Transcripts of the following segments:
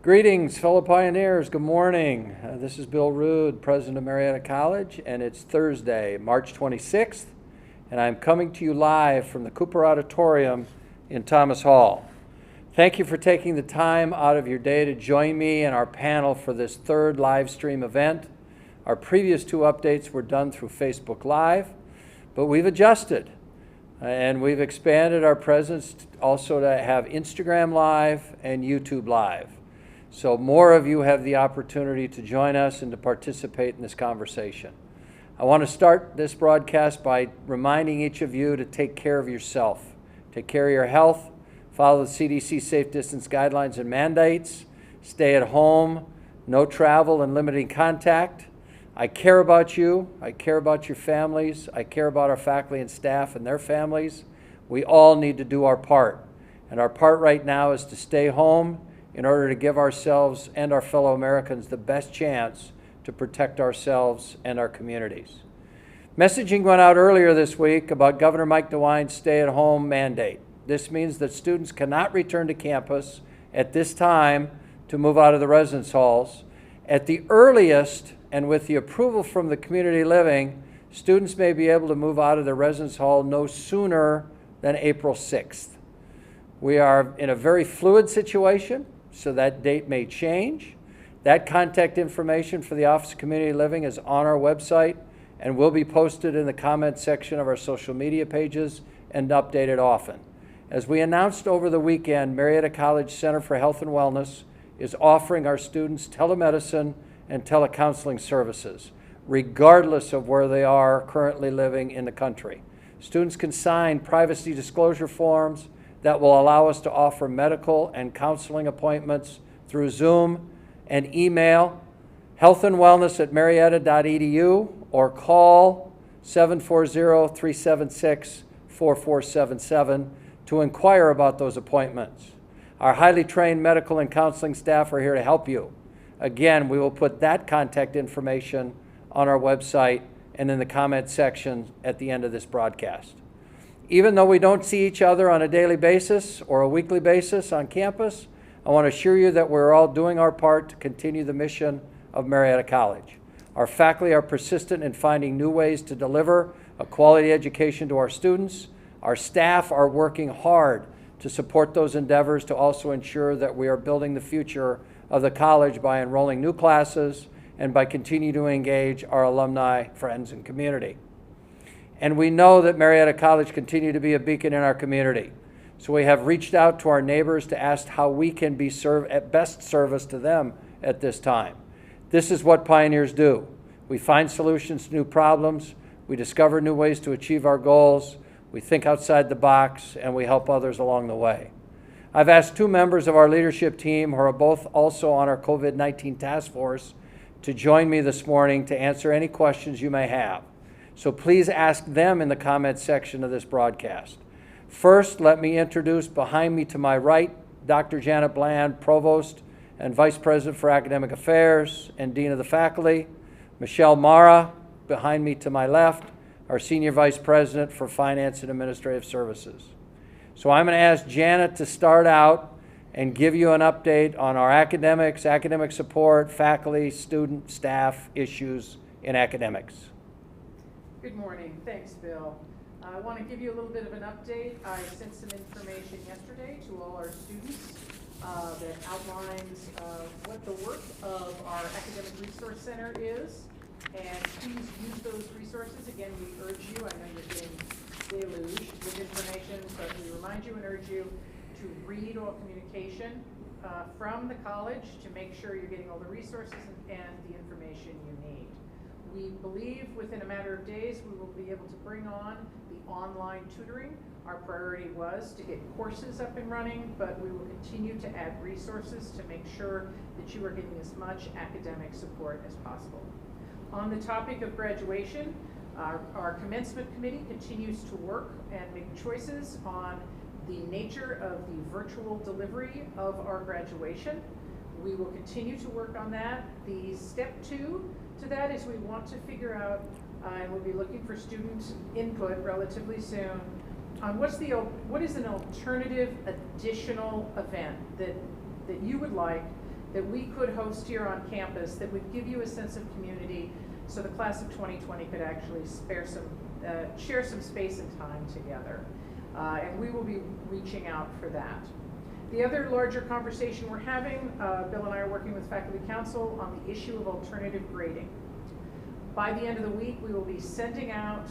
Greetings, fellow pioneers. Good morning. This is Bill Rood, president of Marietta College, and it's Thursday, March 26th, and I'm coming to you live from the Cooper Auditorium in Thomas Hall. Thank you for taking the time out of your day to join me and our panel for this third live stream event. Our previous two updates were done through Facebook Live, but we've adjusted and we've expanded our presence also to have Instagram Live and YouTube Live. So more of you have the opportunity to join us and to participate in this conversation. I want to start this broadcast by reminding each of you to take care of yourself. Take care of your health, follow the CDC safe distance guidelines and mandates, stay at home, no travel and limiting contact. I care about you, I care about your families, I care about our faculty and staff and their families. We all need to do our part. And our part right now is to stay home in order to give ourselves and our fellow Americans the best chance to protect ourselves and our communities. Messaging went out earlier this week about Governor Mike DeWine's stay-at-home mandate. This means that students cannot return to campus at this time to move out of the residence halls. At the earliest, and with the approval from the community living, students may be able to move out of the residence hall no sooner than April 6th. We are in a very fluid situation, so that date may change. That contact information for the Office of Community Living is on our website and will be posted in the comment section of our social media pages and updated often. As we announced over the weekend, Marietta College Center for Health and Wellness is offering our students telemedicine and telecounseling services, regardless of where they are currently living in the country. Students can sign privacy disclosure forms that will allow us to offer medical and counseling appointments through Zoom and email, healthandwellness@marietta.edu, or call 740-376-4477 to inquire about those appointments. Our highly trained medical and counseling staff are here to help you. Again, we will put that contact information on our website and in the comment section at the end of this broadcast. Even though we don't see each other on a daily basis or a weekly basis on campus, I want to assure you that we're all doing our part to continue the mission of Marietta College. Our faculty are persistent in finding new ways to deliver a quality education to our students. Our staff are working hard to support those endeavors to also ensure that we are building the future of the college by enrolling new classes and by continuing to engage our alumni, friends, and community. And we know that Marietta College continue to be a beacon in our community. So we have reached out to our neighbors to ask how we can be at best service to them at this time. This is what pioneers do. We find solutions to new problems, we discover new ways to achieve our goals, we think outside the box, and we help others along the way. I've asked two members of our leadership team, who are both also on our COVID-19 task force, to join me this morning to answer any questions you may have. So please ask them in the comment section of this broadcast. First, let me introduce behind me to my right, Dr. Janet Bland, Provost and Vice President for Academic Affairs and Dean of the Faculty. Michelle Mara, behind me to my left, our Senior Vice President for Finance and Administrative Services. So I'm going to ask Janet to start out and give you an update on our academics, academic support, faculty, student, staff issues in academics. Good morning. Thanks, Bill. I want to give you a little bit of an update. I sent some information yesterday to all our students that outlines what the work of our Academic Resource Center is. And please use those resources. Again, we urge you, I know you're getting deluged with information, but we remind you and urge you to read all communication from the college to make sure you're getting all the resources and the information you need. We believe within a matter of days we will be able to bring on the online tutoring. Our priority was to get courses up and running, but we will continue to add resources to make sure that you are getting as much academic support as possible. On the topic of graduation, our commencement committee continues to work and make choices on the nature of the virtual delivery of our graduation. We will continue to work on that. The step 2 to that is we want to figure out, and we'll be looking for student input relatively soon, on what is an alternative additional event that you would like that we could host here on campus that would give you a sense of community, so the class of 2020 could actually share some space and time together. And we will be reaching out for that. The other larger conversation we're having, Bill and I are working with Faculty Council on the issue of alternative grading. By the end of the week, we will be sending out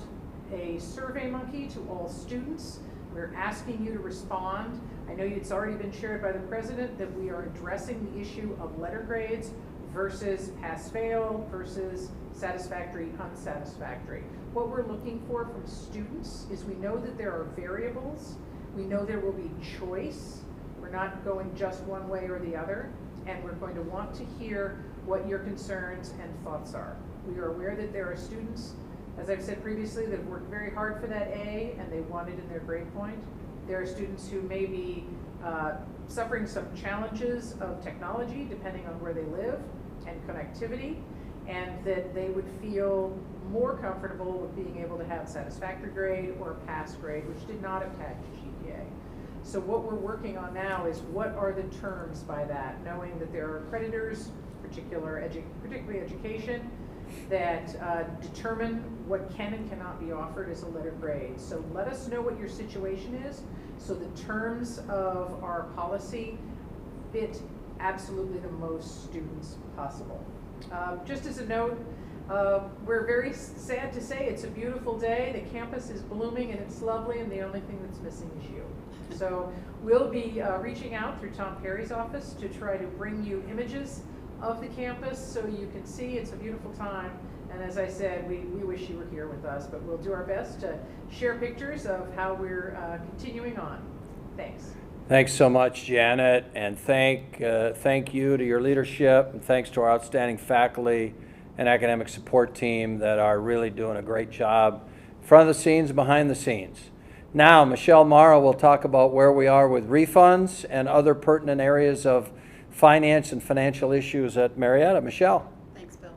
a survey monkey to all students. We're asking you to respond. I know it's already been shared by the president that we are addressing the issue of letter grades versus pass-fail versus satisfactory, unsatisfactory. What we're looking for from students is we know that there are variables. We know there will be choice. We're not going just one way or the other. And we're going to want to hear what your concerns and thoughts are. We are aware that there are students, as I've said previously, that have worked very hard for that A and they want it in their grade point. There are students who may be suffering some challenges of technology depending on where they live and connectivity, and that they would feel more comfortable with being able to have satisfactory grade or pass grade, which did not attach to GPA. So what we're working on now is what are the terms by that, knowing that there are accreditors, particularly education, that determine what can and cannot be offered as a letter grade. So let us know what your situation is, so the terms of our policy fit absolutely the most students possible. Just as a note, we're very sad to say it's a beautiful day. The campus is blooming and it's lovely, and the only thing that's missing is you. So we'll be reaching out through Tom Perry's office to try to bring you images of the campus so you can see it's a beautiful time. And as I said, we wish you were here with us, but we'll do our best to share pictures of how we're continuing on. Thanks. Thanks so much, Janet, and thank you to your leadership, and thanks to our outstanding faculty and academic support team that are really doing a great job in front of the scenes and behind the scenes. Now, Michelle Morrow will talk about where we are with refunds and other pertinent areas of finance and financial issues at Marietta. Michelle. Thanks, Bill.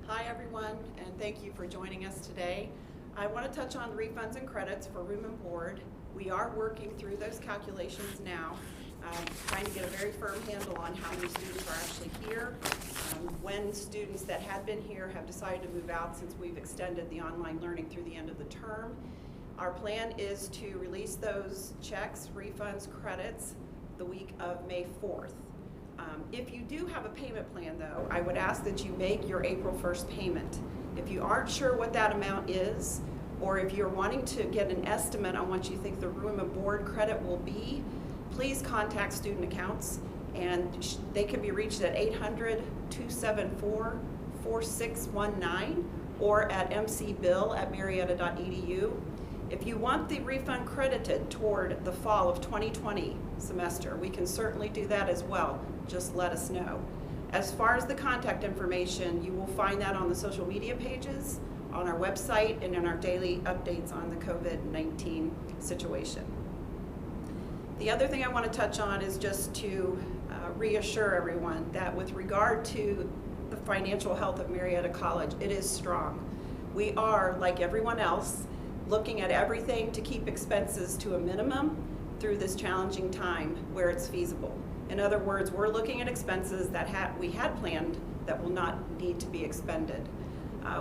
Hi, everyone, and thank you for joining us today. I want to touch on refunds and credits for room and board. We are working through those calculations now, trying to get a very firm handle on how many students are actually here, when students that had been here have decided to move out since we've extended the online learning through the end of the term. Our plan is to release those checks, refunds, credits the week of May 4th. If you do have a payment plan, though, I would ask that you make your April 1st payment. If you aren't sure what that amount is, or if you're wanting to get an estimate on what you think the room and board credit will be, please contact student accounts, and they can be reached at 800-274-4619 or at mcbill@marietta.edu. If you want the refund credited toward the fall of 2020 semester, we can certainly do that as well. Just let us know. As far as the contact information, you will find that on the social media pages, on our website, and in our daily updates on the COVID-19 situation. The other thing I want to touch on is just to reassure everyone that with regard to the financial health of Marietta College, it is strong. We are, like everyone else, looking at everything to keep expenses to a minimum through this challenging time where it's feasible. In other words, we're looking at expenses that we had planned that will not need to be expended.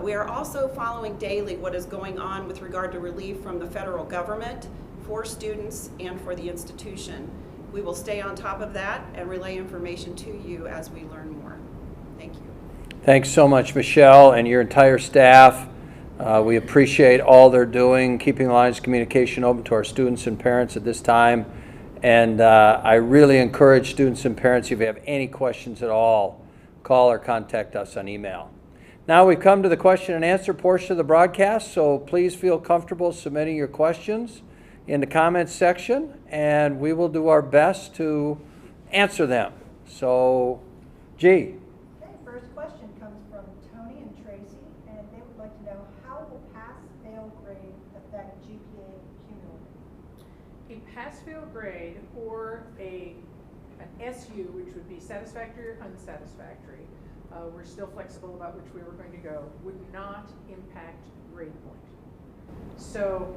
We are also following daily what is going on with regard to relief from the federal government for students and for the institution. We will stay on top of that and relay information to you as we learn more. Thank you. Thanks so much, Michelle, and your entire staff. We appreciate all they're doing, keeping lines of communication open to our students and parents at this time. And I really encourage students and parents, if you have any questions at all, call or contact us on email. Now we've come to the question and answer portion of the broadcast, so please feel comfortable submitting your questions in the comments section, and we will do our best to answer them. So, G. Okay, first question comes from Tony and Tracy, and they would like to know, how will pass-fail grade affect GPA cumulative? A pass-fail grade or an SU, which would be satisfactory or unsatisfactory, we're still flexible about which way we're going to go, would not impact grade point. So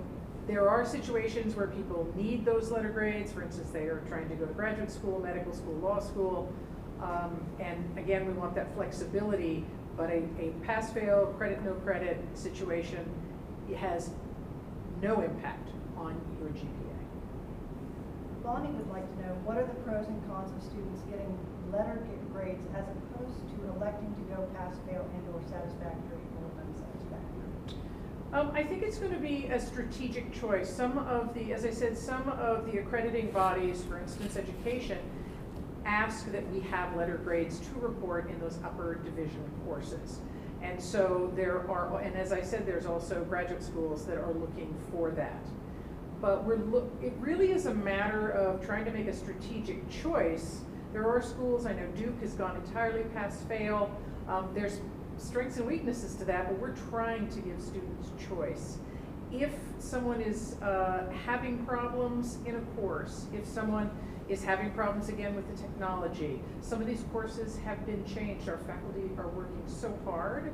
there are situations where people need those letter grades. For instance, they are trying to go to graduate school, medical school, law school. And again, we want that flexibility, but a pass-fail, credit-no credit situation has no impact on your GPA. Bonnie would like to know, what are the pros and cons of students getting letter grades as opposed to electing to go pass-fail and/or satisfactory or unsatisfactory? I think it's going to be a strategic choice. Some of the, as I said, some of the accrediting bodies, for instance, education, ask that we have letter grades to report in those upper division courses. And so there are, and as I said, there's also graduate schools that are looking for that. But it really is a matter of trying to make a strategic choice. There are schools, I know Duke has gone entirely pass-fail. There's strengths and weaknesses to that, but we're trying to give students choice. If someone is having problems in a course, if someone is having problems again with the technology, some of these courses have been changed. Our faculty are working so hard,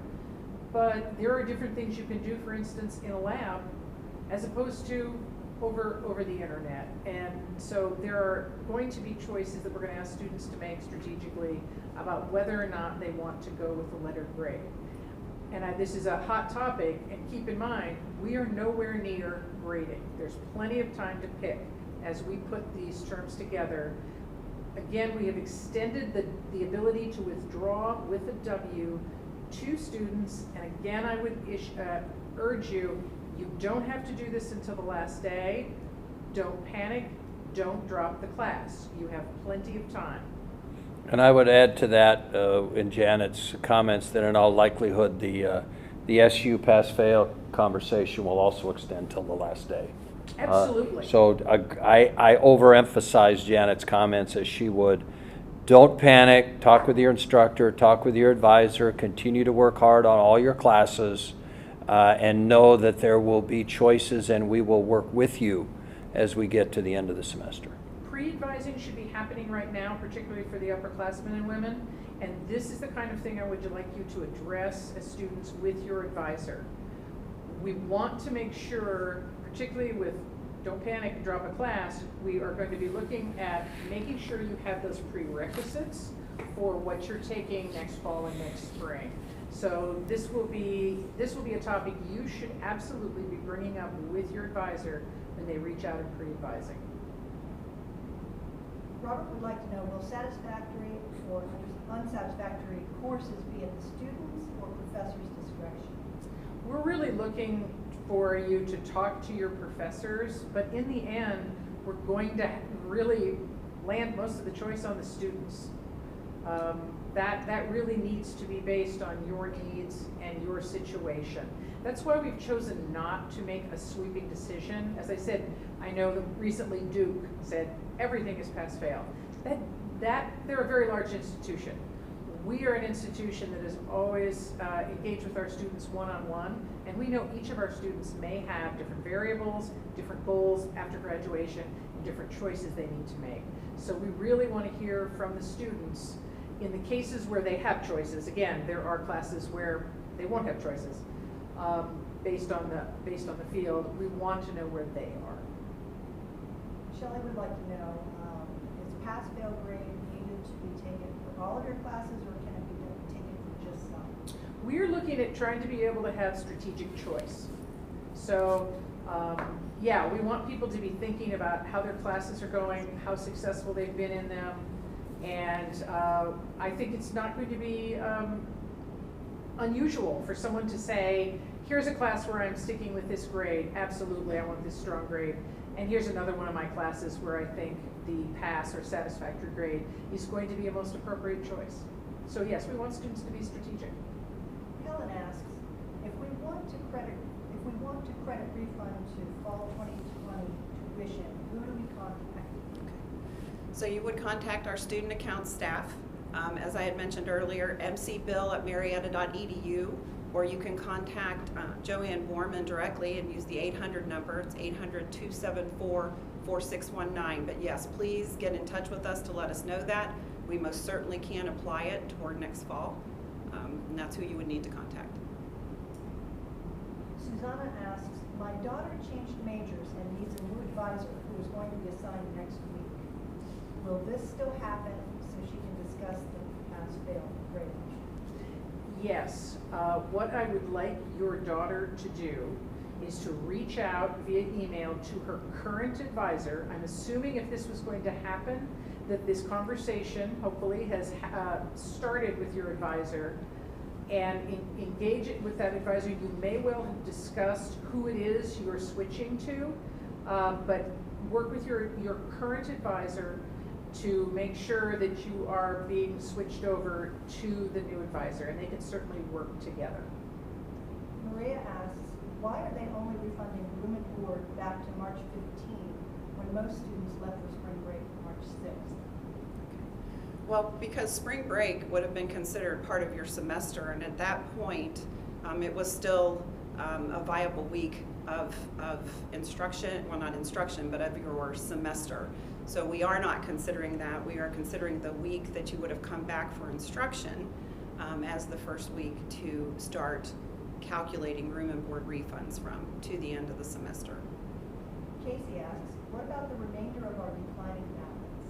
but there are different things you can do, for instance, in a lab, as opposed to over the internet. And so there are going to be choices that we're going to ask students to make strategically about whether or not they want to go with a letter grade. And this is a hot topic, and keep in mind, we are nowhere near grading. There's plenty of time to pick as we put these terms together. Again, we have extended the ability to withdraw with a W to students, and again, I would urge you, you don't have to do this until the last day. Don't panic, don't drop the class. You have plenty of time. And I would add to that in Janet's comments that in all likelihood the SU pass-fail conversation will also extend till the last day. Absolutely. So I overemphasize Janet's comments as she would. Don't panic, talk with your instructor, talk with your advisor, continue to work hard on all your classes, and know that there will be choices and we will work with you as we get to the end of the semester. Pre-advising should be happening right now, particularly for the upperclassmen and women, and this is the kind of thing I would like you to address as students with your advisor. We want to make sure, particularly with don't panic and drop a class, we are going to be looking at making sure you have those prerequisites for what you're taking next fall and next spring. So this will be a topic you should absolutely be bringing up with your advisor when they reach out and pre-advising. Robert would like to know, will satisfactory or unsatisfactory courses be at the students' or professors' discretion? We're really looking for you to talk to your professors, but in the end, we're going to really land most of the choice on the students. That really needs to be based on your needs and your situation. That's why we've chosen not to make a sweeping decision. As I said, I know that recently Duke said everything is pass-fail. They're a very large institution. We are an institution that is always engaged with our students one-on-one, and we know each of our students may have different variables, different goals after graduation, and different choices they need to make. So we really want to hear from the students in the cases where they have choices. Again, there are classes where they won't have choices based on the field. We want to know where they are. Shelley would like to know, is pass-fail grade needed to be taken for all of your classes, or can it be taken for just some? We're looking at trying to be able to have strategic choice. So yeah, we want people to be thinking about how their classes are going, how successful they've been in them, and I think it's not going to be unusual for someone to say, here's a class where I'm sticking with this grade, absolutely, I want this strong grade, and here's another one of my classes where I think the pass or satisfactory grade is going to be a most appropriate choice. So yes, we want students to be strategic. Helen asks, if we want to credit refund to fall 2020 tuition, who do we contact? So you would contact our student account staff. As I had mentioned earlier, mcbill@marietta.edu, or you can contact Joanne Borman directly and use the 800 number. It's 800-274-4619. But yes, please get in touch with us to let us know that. We most certainly can apply it toward next fall, and that's who you would need to contact. Susanna asks, my daughter changed majors and needs a new advisor who is going to be assigned next week. Will this still happen so she can discuss the pass-fail grade? Yes, what I would like your daughter to do is to reach out via email to her current advisor. I'm assuming if this was going to happen, that this conversation hopefully has started with your advisor, and engage it with that advisor. You may well have discussed who it is you're switching to, but work with your current advisor to make sure that you are being switched over to the new advisor, and they can certainly work together. Maria asks, why are they only refunding room and board back to March 15 when most students left for spring break March 6th? Well, because spring break would have been considered part of your semester, and at that point, it was still a viable week of instruction, well, not instruction, but of your semester. So we are not considering that. We are considering the week that you would have come back for instruction as the first week to start calculating room and board refunds from to the end of the semester. Casey asks, what about the remainder of our declining balance?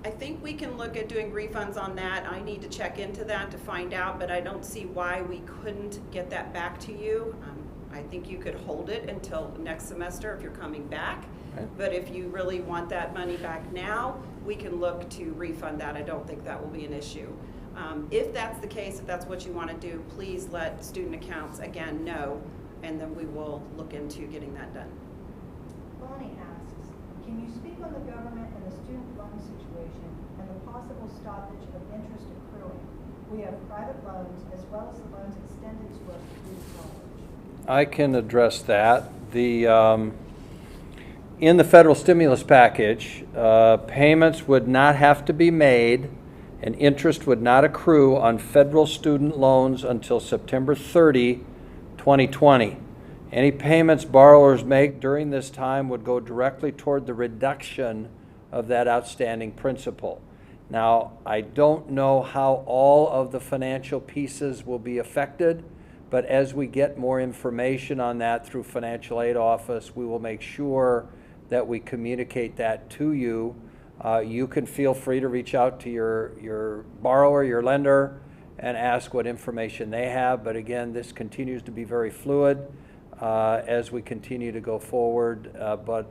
I think we can look at doing refunds on that. I need to check into that to find out, but I don't see why we couldn't get that back to you. I think you could hold it until next semester if you're coming back. Right. But if you really want that money back now, we can look to refund that. I don't think that will be an issue. If that's the case, if that's what you want to do, please let student accounts again know, and then we will look into getting that done. Bonnie asks, can you speak on the government and the student loan situation and the possible stoppage of interest accruing? We have private loans as well as the loans extended to us through college. I can address that. In the federal stimulus package, payments would not have to be made and interest would not accrue on federal student loans until September 30, 2020. Any payments borrowers make during this time would go directly toward the reduction of that outstanding principal. Now, I don't know how all of the financial pieces will be affected, but as we get more information on that through Financial Aid Office, we will make sure that we communicate that to you. You can feel free to reach out to your borrower, your lender, and ask what information they have. But again, this continues to be very fluid as we continue to go forward. But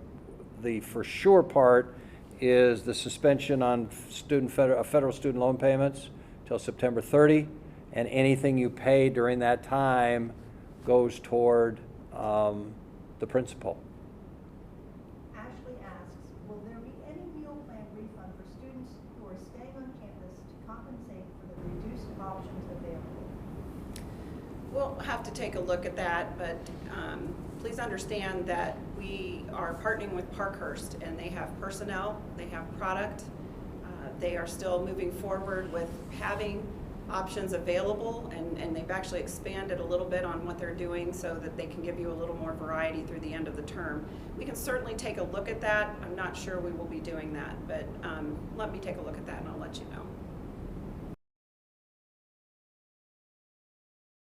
the for sure part is the suspension on federal student loan payments till September 30, and anything you pay during that time goes toward the principal. Ashley asks, will there be any meal plan refund for students who are staying on campus to compensate for the reduced options available? We'll have to take a look at that, but please understand that we are partnering with Parkhurst, and they have personnel, they have product. They are still moving forward with having options available, and they've actually expanded a little bit on what they're doing so that they can give you a little more variety through the end of the term. We can certainly take a look at that. I'm not sure we will be doing that, but let me take a look at that and I'll let you know.